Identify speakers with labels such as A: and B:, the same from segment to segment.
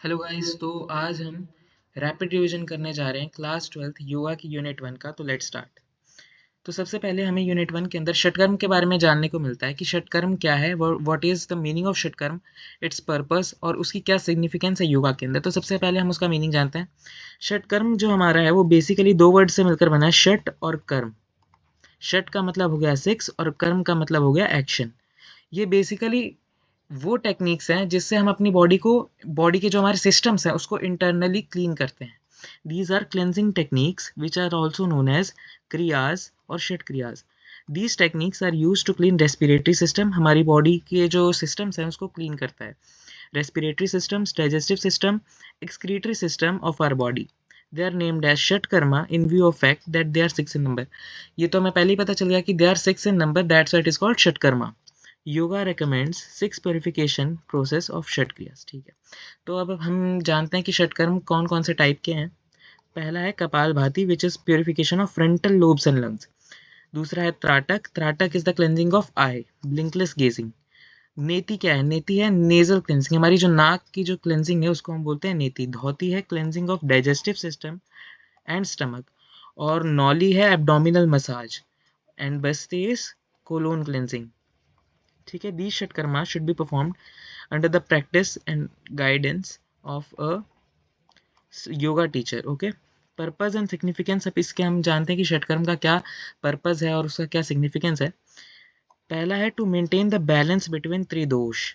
A: Hello guys. तो आज हम रैपिड रिवीजन करने जा रहे हैं क्लास 12th योगा की यूनिट 1 का। तो लेट्स स्टार्ट। तो सबसे पहले हमें यूनिट 1 के अंदर षटकर्म के बारे में जानने को मिलता है कि षटकर्म क्या है, what is the meaning of shatkarma, its purpose और उसकी क्या सिग्निफिकेंस है योगा के अंदर। तो सबसे पहले हम उसका मीनिंग जानते हैं। षटकर्म जो हमारा है वो बेसिकली दो वर्ड से मिलकर बना है, षट और कर्म। षट का मतलब हो गया सिक्स और कर्म का मतलब हो गया एक्शन। ये बेसिकली वो टेक्निक्स हैं जिससे हम अपनी बॉडी के जो हमारे सिस्टम्स हैं उसको इंटरनली क्लीन करते हैं। These are cleansing techniques which are also known as kriyas और shat kriyas. These techniques are use to clean respiratory system. हमारी बॉडी के जो सिस्टम्स हैं उसको क्लीन करता है। Respiratory systems, digestive system, excretory system of our body. They are named as shat karma in view of fact that they are six in number. ये तो हमें पहले ही पता चल गया कि दे are six in number, that's why it is called shat karma. Yoga recommends 6 purification process of shat kriyas. ठीक है, तो अब हम जानते हैं कि षटकर्म कौन कौन से टाइप के हैं। पहला है kapalbhati which is purification of frontal lobes and lungs. दूसरा है trataka, trataka is the cleansing of eye, blinkless gazing. Neti क्या है, नेति है नेजल क्लेंजिंग, हमारी जो नाक की जो क्लेंजिंग है उसको हम बोलते हैं नेति। धौती है cleansing of digestive system and stomach. और नौली है abdominal massage. And Basti is colon cleansing. ठीक है, these षटकर्मा should be performed under the practice and guidance of a yoga teacher. Okay, purpose and significance. अब इसके हम जानते हैं कि षटकर्म का क्या पर्पस है और उसका क्या सिग्निफिकेंस है। पहला है to maintain the balance between tridosha,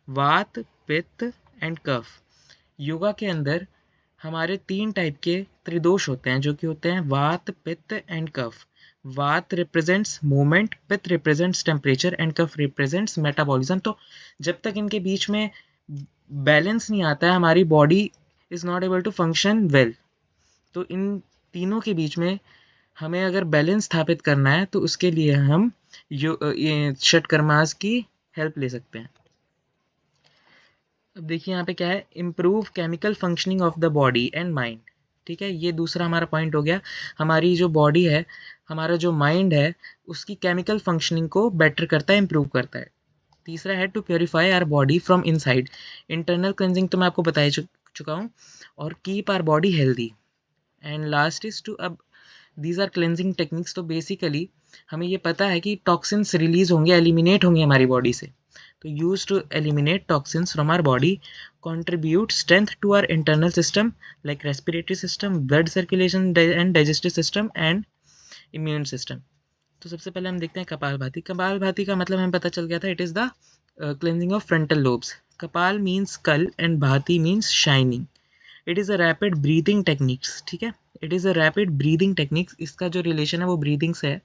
A: vata, pitta and कफ। योगा के अंदर हमारे तीन टाइप के त्रिदोष होते हैं जो कि होते हैं वात, pitta and kapha. Vata represents movement, pitta represents temperature and kapha represents metabolism. तो जब तक इनके बीच में बैलेंस नहीं आता है हमारी body is not able to function well. तो इन तीनों के बीच में हमें अगर बैलेंस स्थापित करना है तो उसके लिए हम ये षटकर्मास की हेल्प ले सकते हैं। अब देखिए यहाँ पे क्या है, improve chemical functioning of the body and mind. ठीक है, ये दूसरा हमारा पॉइंट हो गया। हमारी जो बॉडी है, हमारा जो माइंड है, उसकी केमिकल फंक्शनिंग को बेटर करता है, इम्प्रूव करता है। तीसरा है to purify our body from inside. Internal cleansing तो मैं आपको बता ही चुका हूँ। और keep our body healthy. And last is to, अब दीज आर क्लेंजिंग टेक्निक्स। तो बेसिकली हमें ये पता है कि टॉक्सिन्स रिलीज होंगे, एलिमिनेट होंगे हमारी बॉडी से। तो use to eliminate toxins from our body, contribute strength to our internal system like respiratory system, blood circulation and digestive system and immune system. तो सबसे पहले हम देखते हैं कपालभाति। कपालभाति का मतलब हमें पता चल गया था, it is the cleansing of frontal lobes. Kapal means skull and bhati means shining. It is a rapid breathing techniques. ठीक है, it is a rapid breathing techniques. इसका जो रिलेशन है वो ब्रीदिंग से है।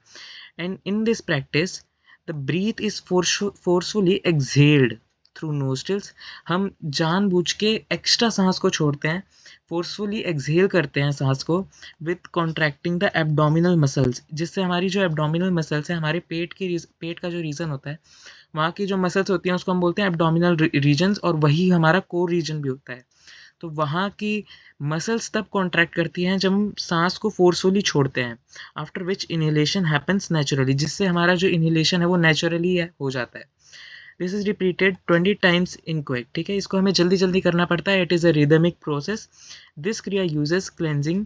A: And in this practice the breath is forcefully exhaled through nostrils. हम जानबूझ के एक्स्ट्रा सांस को छोड़ते हैं, फोर्सफुली एक्सहेल करते हैं सांस को with contracting the abdominal muscles, जिससे हमारी जो एब्डोमिनल मसल्स है, हमारे पेट का जो रीजन होता है, वहाँ की जो मसल्स होती हैं उसको हम बोलते हैं एब्डोमिनल रीजन्स, और वही हमारा कोर रीजन भी होता है। तो वहाँ की मसल्स तब कॉन्ट्रैक्ट करती हैं जब हम सांस को फोर्सफुली छोड़ते हैं। After which inhalation happens naturally, जिससे हमारा जो इनहेलेशन है वो नेचुरली हो जाता है। This is repeated 20 times in quick. ठीक है, इसको हमें जल्दी जल्दी करना पड़ता है। It is a rhythmic process. This kriya uses cleansing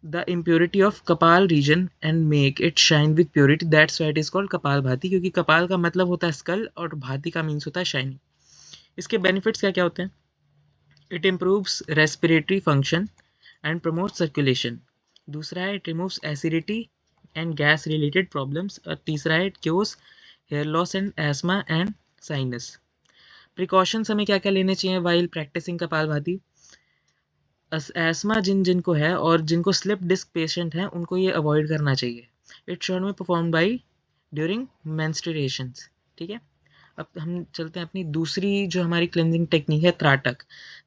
A: the impurity of कपाल region and make it shine with purity, that's why it is called कपाल भाती, क्योंकि कपाल का मतलब होता है स्कल और भाती का मीन्स होता है शाइनिंग। इसके बेनिफिट्स क्या क्या होते हैं। It improves respiratory function and promote circulation. दूसरा है it removes acidity and gas related problems. और तीसरा है it cures hair loss and asthma and sinus. Precautions हमें क्या क्या लेने चाहिए वाइल प्रैक्टिसिंग कपालभाति। एस्मा जिनको है और जिनको स्लिप डिस्क पेशेंट हैं उनको ये अवॉइड करना चाहिए। It should be perform by during मेंस्ट्रुएशंस। ठीक है, अब हम चलते हैं अपनी दूसरी जो हमारी क्लेंजिंग टेक्निक है, trataka.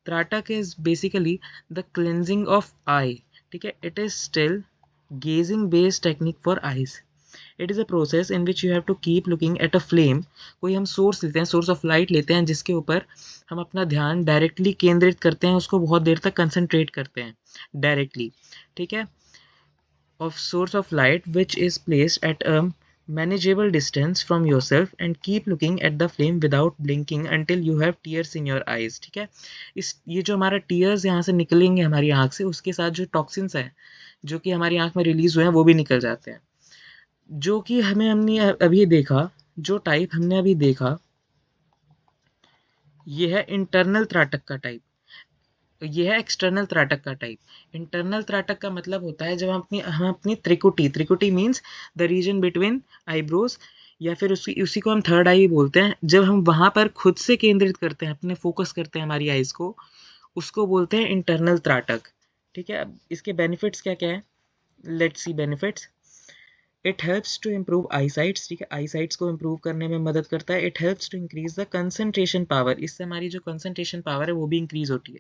A: Trataka is basically the cleansing of eye. ठीक है, it is still gazing based technique for eyes. It is a process in which you have to keep looking at a flame. कोई हम सोर्स लेते हैं, source of light लेते हैं, जिसके ऊपर हम अपना ध्यान डायरेक्टली केंद्रित करते हैं, उसको बहुत देर तक कंसंट्रेट करते हैं डायरेक्टली। ठीक है, of source of light which is placed at a manageable distance from yourself and keep looking at the flame without blinking until you have tears in your eyes। ठीक है, ये जो हमारा टीयर्स यहाँ से निकलेंगे हमारी आँख से, उसके साथ जो टॉक्सिन्स हैं जो कि हमारी आँख में रिलीज हुए हैं वो भी निकल जाते हैं। जो कि हमने अभी देखा, जो टाइप हमने अभी देखा ये है इंटरनल त्राटक का टाइप, ये है एक्सटर्नल त्राटक का टाइप। इंटरनल त्राटक का मतलब होता है जब हम अपनी trikuti means the region between eyebrows, या फिर उसी को हम थर्ड आई बोलते हैं, जब हम वहाँ पर खुद से केंद्रित करते हैं, अपने फोकस करते हैं हमारी आइज़ को, उसको बोलते हैं इंटरनल त्राटक। ठीक है, अब इसके बेनिफिट्स क्या क्या है, let's see benefits. It helps to improve eye sights. ठीक है, आई साइट्स को इम्प्रूव करने में मदद करता है। It helps to increase the concentration power, इससे हमारी जो कंसंट्रेशन पावर है वो भी इंक्रीज होती है।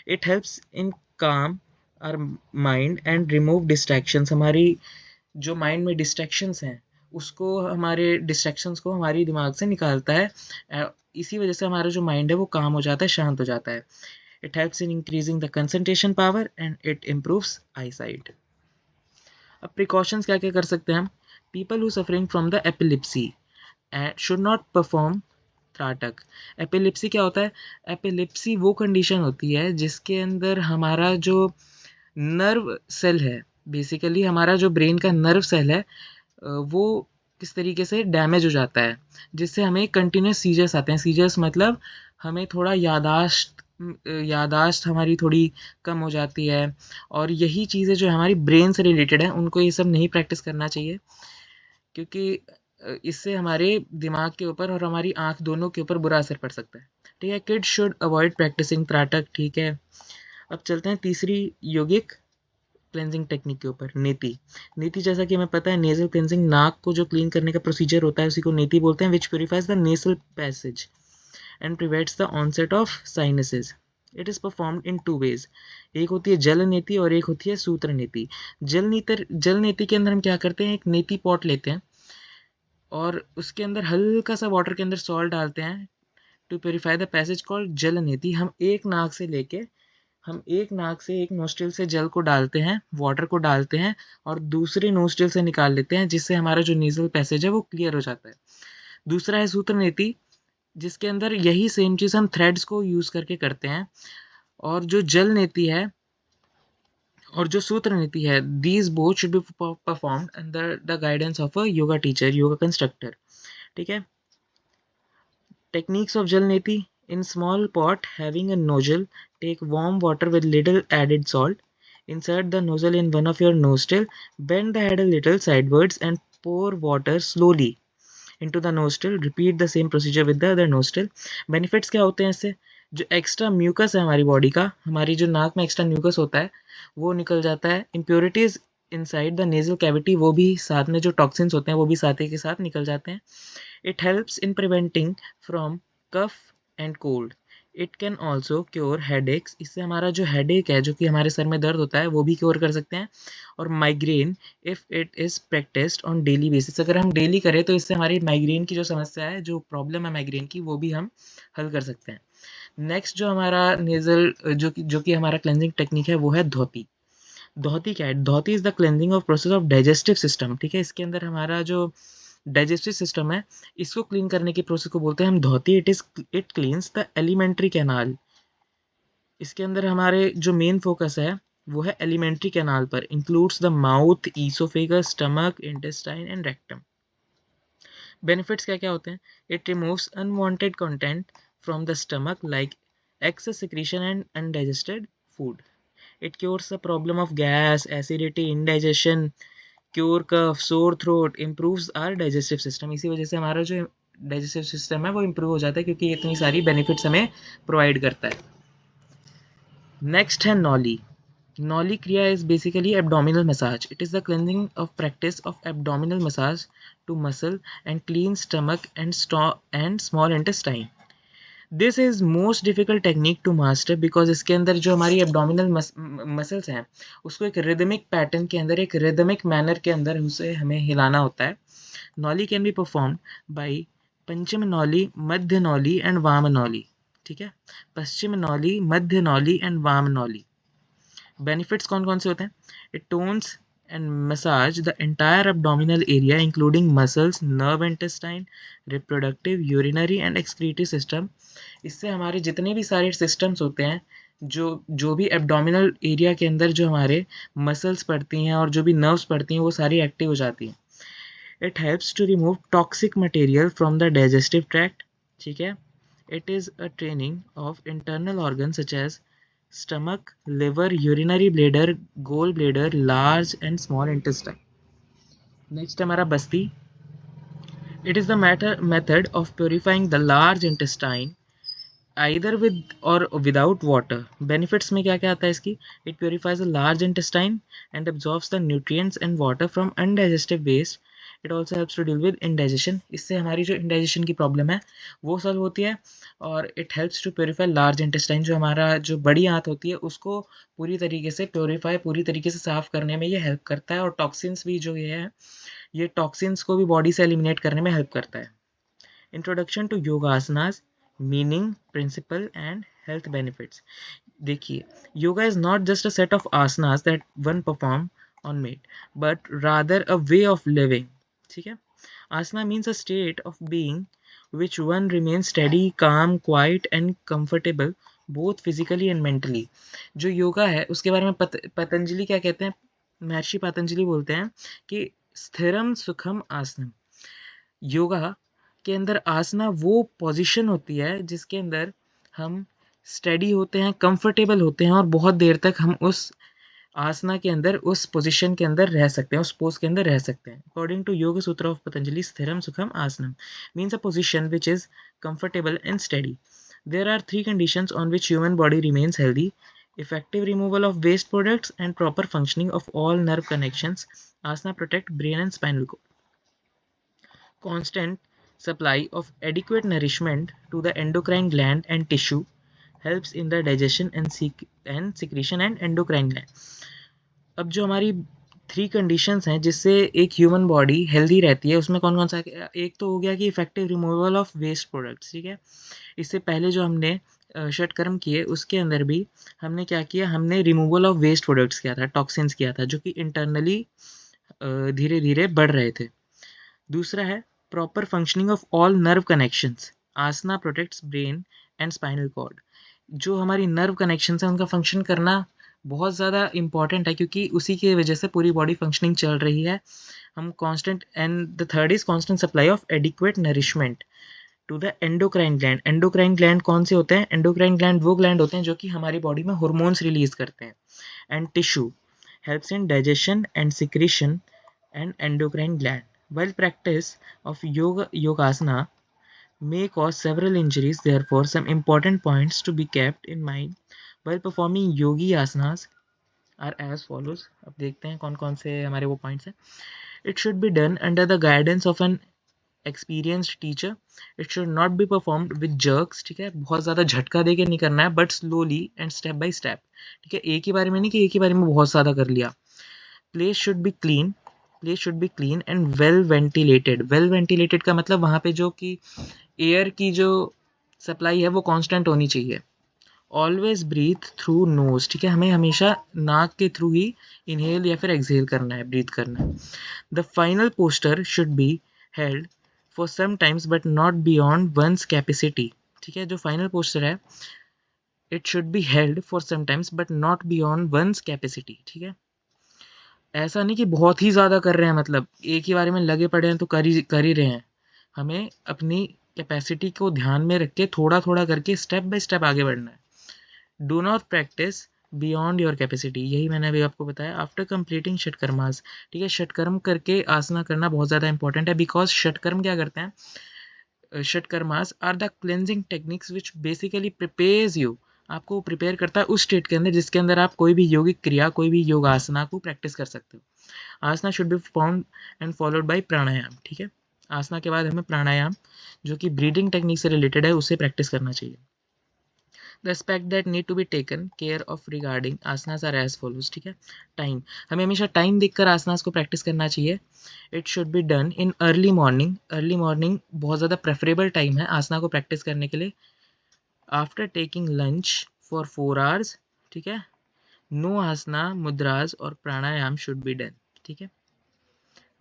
A: It helps in calm our mind and remove distractions, हमारी जो माइंड में डिस्ट्रैक्शंस हैं उसको हमारी दिमाग से निकालता है। इसी वजह से हमारा जो माइंड है वो काम हो जाता है, शांत हो जाता है। It helps in increasing the concentration power and it improves eye sight. अब प्रिकॉशंस क्या क्या कर सकते हैं हम। People who suffering from the epilepsy should not perform trataka. Epilepsy क्या होता है, एपिलिप्सी वो कंडीशन होती है जिसके अंदर हमारा जो नर्व सेल है, बेसिकली हमारा जो ब्रेन का नर्व सेल है वो किस तरीके से डैमेज हो जाता है, जिससे हमें कंटिन्यूस सीजर्स आते हैं। सीजर्स मतलब हमें थोड़ा यादाश्त हमारी थोड़ी कम हो जाती है, और यही चीज़ें जो हमारी ब्रेन से रिलेटेड हैं उनको ये सब नहीं प्रैक्टिस करना चाहिए, क्योंकि इससे हमारे दिमाग के ऊपर और हमारी आँख दोनों के ऊपर बुरा असर पड़ सकता है। ठीक है, किड्स शुड अवॉइड प्रैक्टिसिंग त्राटक। ठीक है, अब चलते हैं तीसरी योगिक क्लेंजिंग टेक्निक के ऊपर, नेति। नेति जैसा कि हमें पता है नेजल क्लेंजिंग, नाक को जो क्लीन करने का प्रोसीजर होता है उसी को नेति बोलते हैं, which purifies the nasal passage and prevents the onset of sinuses. It is performed in 2 ways, एक होती है जल नेति और एक होती है सूत्र नेति। जल नेति के अंदर हम क्या करते हैं, एक नेति पॉट लेते हैं और उसके अंदर हल्का सा वाटर के अंदर सॉल्ट डालते हैं to purify the passage called jal neti. हम एक नाक से एक नोस्ट्रिल से जल को डालते हैं, वाटर को डालते हैं और दूसरे नोस्ट्रिल से निकाल लेते हैं, जिससे हमारा जो नेज़ल पैसेज है वो क्लियर हो जाता है। दूसरा है सूत्र नीति, जिसके अंदर यही सेम चीज़ हम थ्रेड्स को यूज़ करके करते हैं। और जो जल नीति है और जो सूत्र नीति है, these both should be performed under the guidance of a yoga teacher, yoga constructor. ठीक है, टेक्निक्स ऑफ जल नीति। In small pot having a nozzle, take warm water with little added salt. Insert the nozzle in one of your nostril, bend the head a little sidewards and pour water slowly into the nostril. Repeat the same procedure with the other nostril. Benefits क्या होते हैं इससे, जो extra mucus है हमारी body का, हमारी जो नाक में एक्स्ट्रा म्यूकस होता है वो निकल जाता है। Impurities inside the nasal cavity, वो भी साथ में जो टॉक्सिन्स होते हैं वो भी साथ ही के साथ निकल जाते हैं। It helps in preventing from cough and cold. It can also cure headaches, इससे हमारा जो हेडेक है, जो कि हमारे सर में दर्द होता है, वो भी क्योर कर सकते हैं। और migraine, if it is practised on daily basis, अगर हम डेली करें तो इससे हमारी माइग्रेन की जो समस्या है, जो प्रॉब्लम है माइग्रेन की, वो भी हम हल कर सकते हैं। नेक्स्ट जो हमारा नेज़ल जो कि हमारा क्लेंजिंग टेक्निक है वो है धोती। धोती क्या है, dhauti is the cleansing of process of digestive system. ठीक है, इसके अंदर हमारा जो डाइजेस्टिव सिस्टम है, इसको क्लीन करने की प्रोसेस को बोलते हैं हम dhauti. It cleans the alimentary canal. इसके अंदर हमारे जो मेन फोकस है वो है एलिमेंट्री कैनाल पर। Includes the mouth, oesophagus, stomach, intestine and rectum. Benefits क्या क्या होते हैं, it removes unwanted content from the stomach like excess secretion and undigested food. It cures the problem of gas, acidity, indigestion, cure cough, sore throat, improves our digestive system. इसी वजह से हमारा जो digestive system है वो improve हो जाता है, क्योंकि ये इतनी सारी बेनिफिट्स हमें प्रोवाइड करता है। नेक्स्ट है nauli. Nauli kriya is basically abdominal massage. It is the cleansing of practice of abdominal massage to muscle and clean stomach and small intestine. This is most difficult technique to master, because इसके अंदर जो हमारी abdominal muscles हैं उसको एक rhythmic pattern के अंदर, एक रिदमिक मैनर के अंदर उसे हमें हिलाना होता है। नॉली कैन बी परफॉर्म्ड बाई पंचम नॉली, मध्य नॉली एंड वाम नॉली। ठीक है, पश्चिम नॉली, मध्य नॉली एंड वाम नॉली। बेनिफिट्स कौन कौन से होते हैं, it tones and massage the entire abdominal area including muscles, nerve, intestine, reproductive, urinary and excretory system. इससे हमारे जितने भी सारे सिस्टम्स होते हैं, जो जो भी एब्डोमिनल एरिया के अंदर जो हमारे मसल्स पड़ती हैं और जो भी नर्व्स पड़ती हैं वो सारी एक्टिव हो जाती हैं. It helps to remove toxic material from the digestive tract. ठीक है. It is a training of internal organ such as stomach, liver, urinary bladder, gall bladder, large and small intestine. Next हमारा बस्ती. It is the method of purifying the large intestine either with or without water. Benefits में क्या क्या आता है इसकी? It purifies the large intestine and absorbs the nutrients and water from undigested waste. It also helps to deal with indigestion. इससे हमारी जो indigestion की प्रॉब्लम है वो सॉल्व होती है. और it helps to purify large intestine, जो हमारा जो बड़ी आंत होती है उसको पूरी तरीके से प्योरीफाई, पूरी तरीके से साफ करने में ये हेल्प करता है. और टॉक्सिन्स भी जो ये है, ये टॉक्सिन्स को भी बॉडी से एलिमिनेट करने में हेल्प करता है. Introduction to yogasanas, meaning, principle and health benefits. देखिए, yoga is not just a set of asanas that one perform on mat, but rather a way of living. ठीक है. Asana means a state of being which one remains steady, calm, quiet and comfortable both physically and mentally. जो योगा है उसके बारे में पतंजलि क्या कहते हैं? महर्षि पतंजलि बोलते हैं कि स्थिरम सुखम आसनम. योगा के अंदर आसना वो पोजीशन होती है जिसके अंदर हम स्टेडी होते हैं, कंफर्टेबल होते हैं और बहुत देर तक हम उस आसना के अंदर, उस पोजीशन के अंदर रह सकते हैं, उस पोज के अंदर रह सकते हैं. अकॉर्डिंग टू योग सूत्र ऑफ पतंजलि, स्थिरम सुखम आसनम means a position which is comfortable and steady. There are three conditions on which human body remains healthy: effective removal of waste products and proper functioning of all nerve connections. Asana protect brain and spinal cord. Constant supply of adequate nourishment to the endocrine gland and tissue helps in the digestion and secretion and endocrine gland. अब जो हमारी three conditions हैं जिससे एक human body healthy रहती है, उसमें कौन कौन सा? एक तो हो गया कि effective removal of waste products. ठीक है. इससे पहले जो हमने षटकर्म किए उसके अंदर भी हमने क्या किया? हमने रिमूवल ऑफ वेस्ट प्रोडक्ट्स किया था, टॉक्सिन्स किया था, जो कि इंटरनली धीरे धीरे बढ़ रहे थे. दूसरा है proper functioning of all nerve connections. Asana protects brain and spinal cord. जो हमारी नर्व कनेक्शंस हैं उनका फंक्शन करना बहुत ज़्यादा इंपॉर्टेंट है, क्योंकि उसी की वजह से पूरी बॉडी फंक्शनिंग चल रही है. हम constant, and the third is constant supply of adequate nourishment to the endocrine gland. Endocrine gland कौन से होते हैं? एंडोक्राइन ग्लैंड वो ग्लैंड होते हैं जो कि हमारी बॉडी में हार्मोन्स रिलीज करते हैं. And tissue helps in digestion and secretion and endocrine gland. While practice of yogasana may cause several injuries, therefore some important points to be kept in mind while performing yogi asanas are as follows. अब देखते हैं कौन कौन से हमारे वो points हैं. It should be done under the guidance of an experienced teacher. It should not be performed with jerks. ठीक है. बहुत ज़्यादा झटका दे के नहीं करना है, but slowly and step by step. ठीक है. एक ही बारे में नहीं कि एक ही बारे में बहुत ज़्यादा कर लिया. Place should be clean. Place should be clean and well ventilated. Well ventilated का मतलब वहाँ पे जो कि एयर की जो सप्लाई है वो कांस्टेंट होनी चाहिए. Always breathe through nose. ठीक है. हमें हमेशा नाक के थ्रू ही इनहेल या फिर एक्सहेल करना है, ब्रीथ करना है. The final posture should be held for some times but not beyond one's capacity. ठीक है. जो फाइनल पोस्टर है, it should be held for some times but not beyond one's capacity. ठीक है. ऐसा नहीं कि बहुत ही ज़्यादा कर रहे हैं, मतलब एक ही बारे में लगे पड़े हैं तो कर ही रहे हैं. हमें अपनी कैपेसिटी को ध्यान में रख के थोड़ा थोड़ा करके स्टेप बाय स्टेप आगे बढ़ना है. Do not practice beyond your capacity. यही मैंने अभी आपको बताया. After completing shatkarmas. ठीक है. षटकर्म करके आसना करना बहुत ज़्यादा इंपॉर्टेंट है, बिकॉज षटकर्म क्या करते हैं? Shatkarmas are the cleansing techniques which basically prepares you. आपको प्रिपेयर करता है उस स्टेट के अंदर जिसके अंदर आप कोई भी योगिक क्रिया, कोई भी योग आसना को प्रैक्टिस कर सकते हो. Asana should be performed and followed by pranayama. ठीक है. आसना के बाद हमें प्राणायाम, जो कि ब्रीदिंग टेक्निक से रिलेटेड है, उसे प्रैक्टिस करना चाहिए. The aspect that need to be taken care of regarding asanas are as follows. ठीक है. टाइम. हमें हमेशा टाइम देखकर आसनास को प्रैक्टिस करना चाहिए. It should be done in early morning. Early morning बहुत ज़्यादा प्रेफरेबल टाइम है आसना को प्रैक्टिस करने के लिए. After taking lunch for 4 hours. ठीक है. नो आसना, मुद्रास और प्राणायाम शुड बी डन. ठीक है।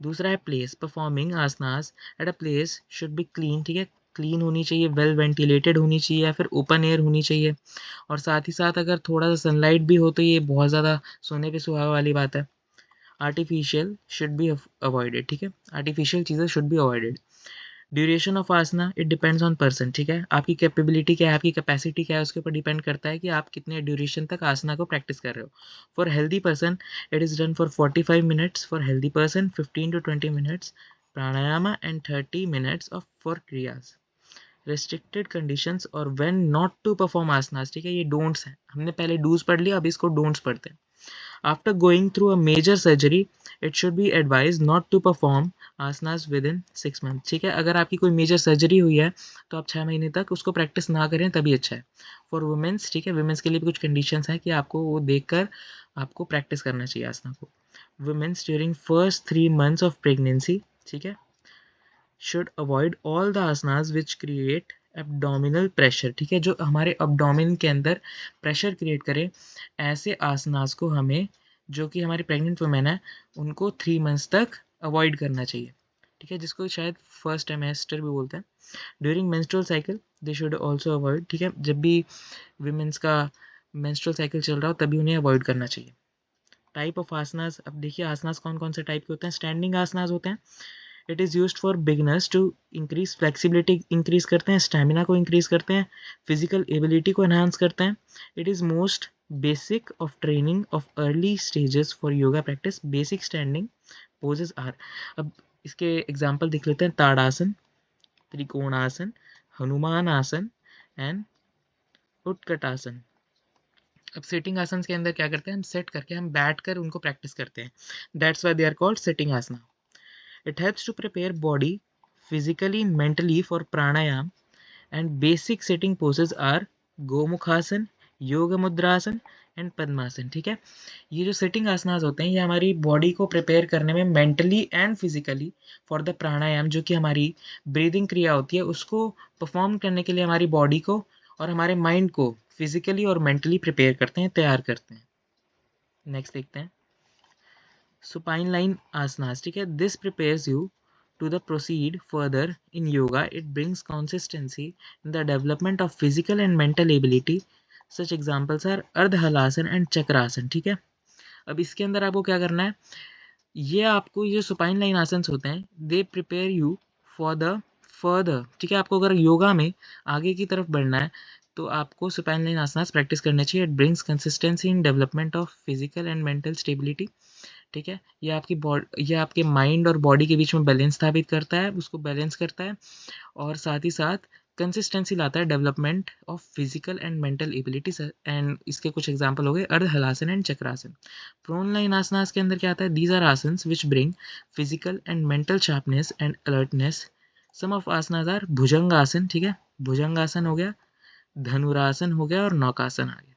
A: दूसरा है place, performing asanas at a place should be clean, ठीक है, क्लीन होनी चाहिए, वेल वेंटिलेटेड होनी चाहिए, या फिर ओपन एयर होनी चाहिए, और साथ ही साथ अगर थोड़ा सा सनलाइट भी हो तो ये बहुत ज़्यादा सोने पे सुहागा वाली बात है। आर्टिफिशियल शुड बी अवॉइडेड, ठीक है, आर्टिफिशियल चीज़ें should be avoided. Duration of asana it depends on person, ठीक है, आपकी कैपेबिलिटी क्या है, आपकी कैपेसिटी क्या है, उसके ऊपर डिपेंड करता है कि आप कितने ड्यूरेशन तक आसना को प्रैक्टिस कर रहे हो। For healthy person it is done for 45 minutes, for healthy person 15 to 20 minutes pranayama and 30 minutes of for क्रियाज। Restricted conditions और व्हेन नॉट टू परफॉर्म आसनास, ठीक है, ये डोंट्स हैं, हमने पहले डूज पढ़ लिया, अब इसको डोंट्स पढ़ते हैं। After going through a major surgery, it should be advised not to perform asanas within 6 months, ठीक है, अगर आपकी कोई मेजर सर्जरी हुई है तो आप 6 महीने तक उसको प्रैक्टिस ना करें तभी अच्छा है। फॉर वुमेंस, ठीक है, वुमेंस के लिए भी कुछ कंडीशंस हैं कि आपको वो देखकर आपको प्रैक्टिस करना चाहिए आसना को। Women's during first 3 months of pregnancy, ठीक है, should avoid all the asanas which create abdominal pressure, ठीक है, जो हमारे अब्डोमिन के अंदर प्रेशर क्रिएट करे, ऐसे आसनास को हमें, जो कि हमारी प्रेग्नेंट वुमेन है, उनको 3 months तक अवॉइड करना चाहिए, ठीक है, जिसको शायद फर्स्ट ट्राइमेस्टर भी बोलते हैं। During menstrual cycle they should also avoid, ठीक है, जब भी वुमेन्स का मेंस्ट्रुअल साइकिल चल रहा हो तभी उन्हें अवॉइड करना चाहिए। टाइप ऑफ आसनास, अब देखिए आसनास कौन कौन से टाइप के होते हैं। स्टैंडिंग आसनास होते हैं, it is used for beginners to increase flexibility, increase करते हैं, स्टेमिना को इंक्रीज करते हैं, फिजिकल एबिलिटी को एनहांस करते हैं। It is most basic of training of early stages for yoga practice. Basic standing poses are, अब इसके एग्जाम्पल देख लेते हैं। ताड़ासन, त्रिकोणासन, हनुमान आसन एंड उत्कटासन। अब सिटिंग आसन के अंदर क्या करते हैं, हम सेट करके, हम बैठ कर उनको प्रैक्टिस करते हैं, that's why they are called sitting asana. It helps to prepare body physically, mentally for pranayam, and basic sitting poses are Gomukhasana, योग मुद्रासन एंड पद्मासन, ठीक है। ये जो सिटिंग आसनास होते हैं ये हमारी बॉडी को प्रिपेयर करने में mentally and physically for the pranayama, जो कि हमारी ब्रीदिंग क्रिया होती है, उसको परफॉर्म करने के लिए हमारी बॉडी को और हमारे माइंड को फिजिकली और मेंटली प्रिपेयर करते हैं, तैयार करते हैं। नेक्स्ट देखते हैं सुपाइन लाइन आसनास, ठीक है, this prepares you to the proceed further in yoga. It brings consistency in the development of physical and mental ability. Such examples are ardhalasan and chakrasan, ठीक है। अब इसके अंदर आपको क्या करना है, ये आपको ये सुपाइन लाइन आसन होते हैं, they prepare you for the further, ठीक है, आपको अगर योगा में आगे की तरफ बढ़ना है तो आपको सुपाइन लाइन आसनास प्रैक्टिस करना चाहिए। It brings consistency in development of physical and mental stability, ठीक है, ये आपके माइंड और बॉडी के बीच में बैलेंस स्थापित करता है, उसको बैलेंस करता है, और साथ ही साथ कंसिस्टेंसी लाता है development of physical and mental abilities. And इसके कुछ एग्जांपल हो गए ardha halasana and chakrasana. Prone lying asanas के अंदर क्या आता है, these are asanas which bring physical and mental sharpness and alertness. Some of asanas are bhujangasana, ठीक है, भुजंग आसन हो गया, धनुरासन हो गया और नौकासन आ गया।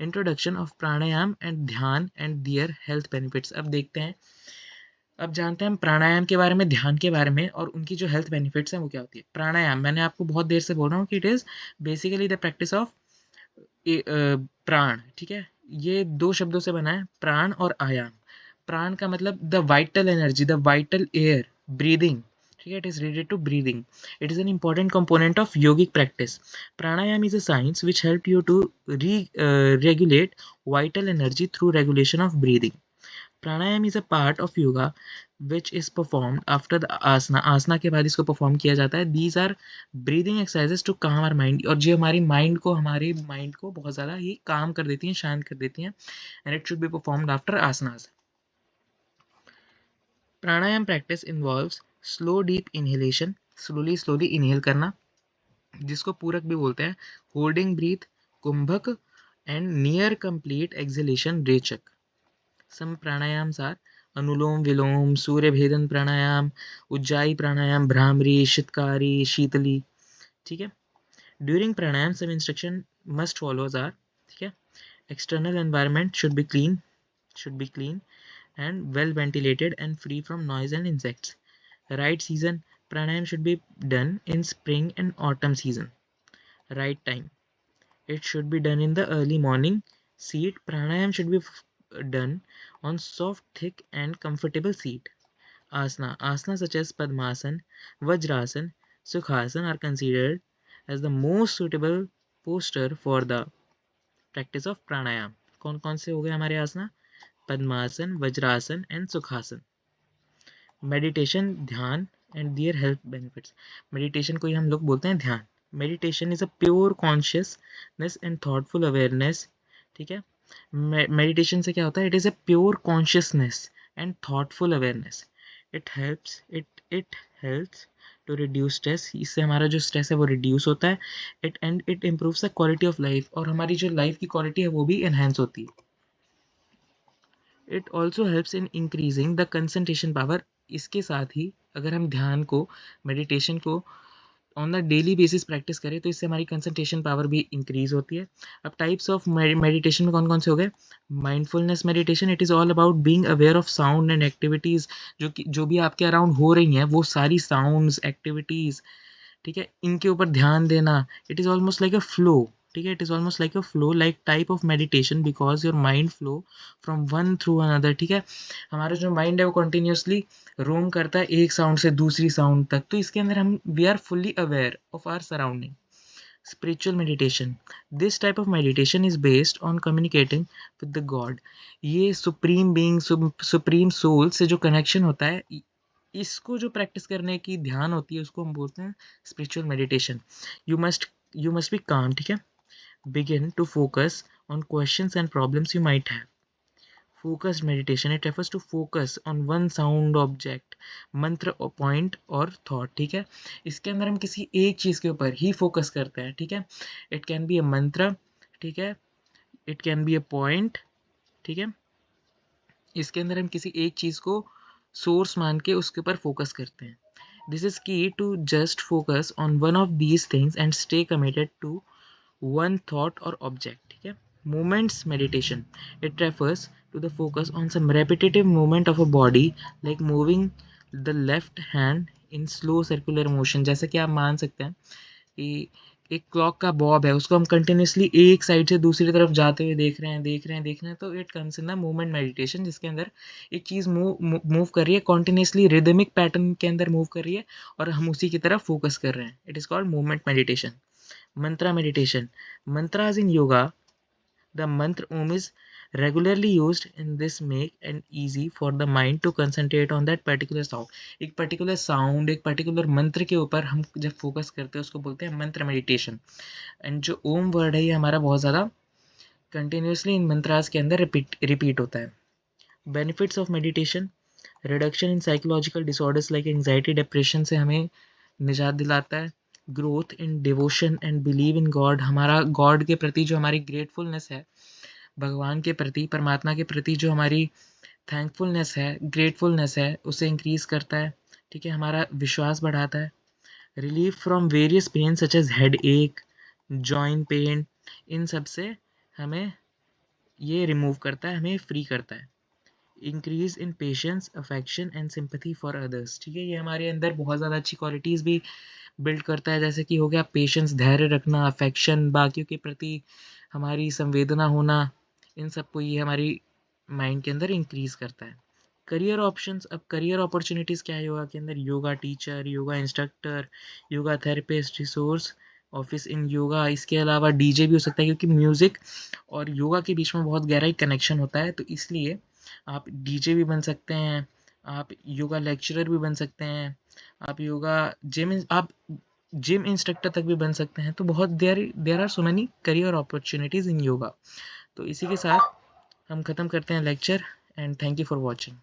A: इंट्रोडक्शन ऑफ प्राणायाम एंड ध्यान एंड दियर हेल्थ बेनिफिट्स। अब देखते हैं, अब जानते हैं हम प्राणायाम के बारे में, ध्यान के बारे में, और उनकी जो हेल्थ बेनिफिट्स हैं वो क्या होती है। प्राणायाम, मैंने आपको बहुत देर से बोल रहा हूँ कि it is basically the practice of प्राण, ठीक है, ये दो शब्दों से बना है, प्राण और आयाम। प्राण का मतलब the vital energy, the vital air, breathing, ठीक है, it is related to breathing. It is an important component of yogic practice. Pranayam is a science which help you to regulate vital energy through regulation of breathing. Pranayam is a part of yoga which is performed after the asana. आसना के बाद इसको perform किया जाता है। These are breathing exercises to calm our mind, और जो हमारे mind को बहुत ज़्यादा ये काम कर देती हैं, शांत कर देती हैं। And it should be performed after asanas. Pranayama practice involves slow deep inhalation, slowly inhale करना, जिसको पूरक भी बोलते हैं, holding breath, kumbhaka, and near complete exhalation, rechaka. Some pranayamas are anulom vilom, surya bhedan pranayama, ujjayi pranayama, bhramari, sheetkari, sheetali, ठीक है। During pranayama some instruction must follows are, ठीक है, external environment should be clean and well ventilated and free from noise and insects. Right season, pranayam should be done in spring and autumn season. Right time, it should be done in the early morning. Seat, pranayam should be done on soft, thick, and comfortable seat. Asana such as Padmasana, Vajrasan, Sukhasana are considered as the most suitable posture for the practice of pranayam. कौन कौन से हो गए हमारे आसना? Padmasana, vajrasana and sukhasana. Meditation, dhyan and their health benefits. Meditation को ही हम लोग बोलते हैं ध्यान. Meditation is a pure consciousness and thoughtful awareness. ठीक है, मेडिटेशन से क्या होता है? It is a pure consciousness and thoughtful awareness. It helps to reduce stress. इससे हमारा जो स्ट्रेस है वो रिड्यूस होता है. It improves the quality of life, और हमारी जो लाइफ की क्वालिटी है वो भी एनहेंस होती है. It also helps in increasing the concentration power. इसके साथ ही अगर हम ध्यान को, मेडिटेशन को on the daily basis practice करें तो इससे हमारी कंसंट्रेशन पावर भी इंक्रीज होती है. अब टाइप्स ऑफ मेडिटेशन में कौन कौन से हो गए? Mindfulness meditation. It is all about being aware of sound and activities. जो भी आपके अराउंड हो रही हैं वो सारी साउंड्स, एक्टिविटीज़, ठीक है, इनके ऊपर ध्यान देना. It is almost like a flow. ठीक है, it is almost like a flow, like type of meditation, because your mind flow from one through another. ठीक है, हमारा जो माइंड है वो कंटिन्यूसली रोम करता है एक साउंड से दूसरी साउंड तक. तो इसके अंदर हम we are fully aware of our surrounding. Spiritual meditation. This type of meditation is based on communicating with the god. ये सुप्रीम बीइंग, सुप्रीम सोल से जो कनेक्शन होता है, इसको जो प्रैक्टिस करने की ध्यान होती है उसको हम बोलते हैं spiritual meditation. You must be काम. ठीक है, begin to focus on questions and problems you might have. Focused meditation, it refers to focus on one sound, object, मंत्र, पॉइंट और थॉट. ठीक है, इसके अंदर हम किसी एक चीज़ के ऊपर ही फोकस करते हैं. ठीक है, इट कैन बी अ मंत्र. ठीक है, it can be a point. ठीक है, इसके अंदर हम किसी एक चीज़ को सोर्स मान के उसके ऊपर फोकस करते हैं. This is key to just focus on one of these things and stay committed to one thought or object. ठीक है, movements meditation, it refers to the focus on some repetitive movement of a body, like moving the left hand in slow circular motion. जैसे कि आप मान सकते हैं कि एक क्लॉक का बॉब है, उसको हम कंटिन्यूसली एक साइड से दूसरी तरफ जाते हुए देख रहे हैं. तो it comes in the movement meditation, जिसके अंदर एक चीज़ मूव कर रही है, कॉन्टिन्यूसली रिदमिक पैटर्न के अंदर मूव कर रही है और हम उसी की तरफ फोकस कर रहे हैं. It is called movement meditation. Mantra meditation. Mantras in yoga, the mantra Om is regularly used in this make and easy for the mind to concentrate on that particular sound. एक particular sound, एक particular मंत्र के ऊपर हम जब focus करते हैं उसको बोलते हैं मंत्र मेडिटेशन. एंड जो ओम वर्ड है ये हमारा बहुत ज़्यादा कंटिन्यूसली इन मंत्रास के अंदर रिपीट होता है. Benefits of meditation. Reduction in psychological disorders like anxiety, depression से हमें निजात दिलाता है. Growth in devotion and believe in God. हमारा गॉड के प्रति जो हमारी ग्रेटफुलनेस है, भगवान के प्रति, परमात्मा के प्रति जो हमारी थैंकफुलनेस है, ग्रेटफुलनेस है, उसे इंक्रीज करता है. ठीक है, हमारा विश्वास बढ़ाता है. Relief from various pain such as headache, joint pain, इन सब से हमें ये रिमूव करता है, हमें फ्री करता है. Increase in patience, affection and sympathy for others. ठीक है, ये हमारे अंदर बहुत ज़्यादा अच्छी क्वालिटीज़ भी बिल्ड करता है, जैसे कि हो गया पेशेंस, धैर्य रखना, अफेक्शन, बाकियों के प्रति हमारी संवेदना होना. इन सबको ये हमारी माइंड के अंदर इंक्रीज करता है. Career options. अब करियर अपॉर्चुनिटीज़ क्या है योगा के अंदर? Yoga teacher, yoga instructor, yoga therapist, resource office in yoga. इसके अलावा डीजे भी हो सकता है, क्योंकि म्यूज़िक और योगा के बीच में बहुत गहरा कनेक्शन होता है, तो इसलिए आप डीजे भी बन सकते हैं, आप योगा लेक्चरर भी बन सकते हैं, आप जिम इंस्ट्रक्टर तक भी बन सकते हैं. तो बहुत there are so many career opportunities in yoga. तो इसी के साथ हम ख़त्म करते हैं lecture, and thank you for watching.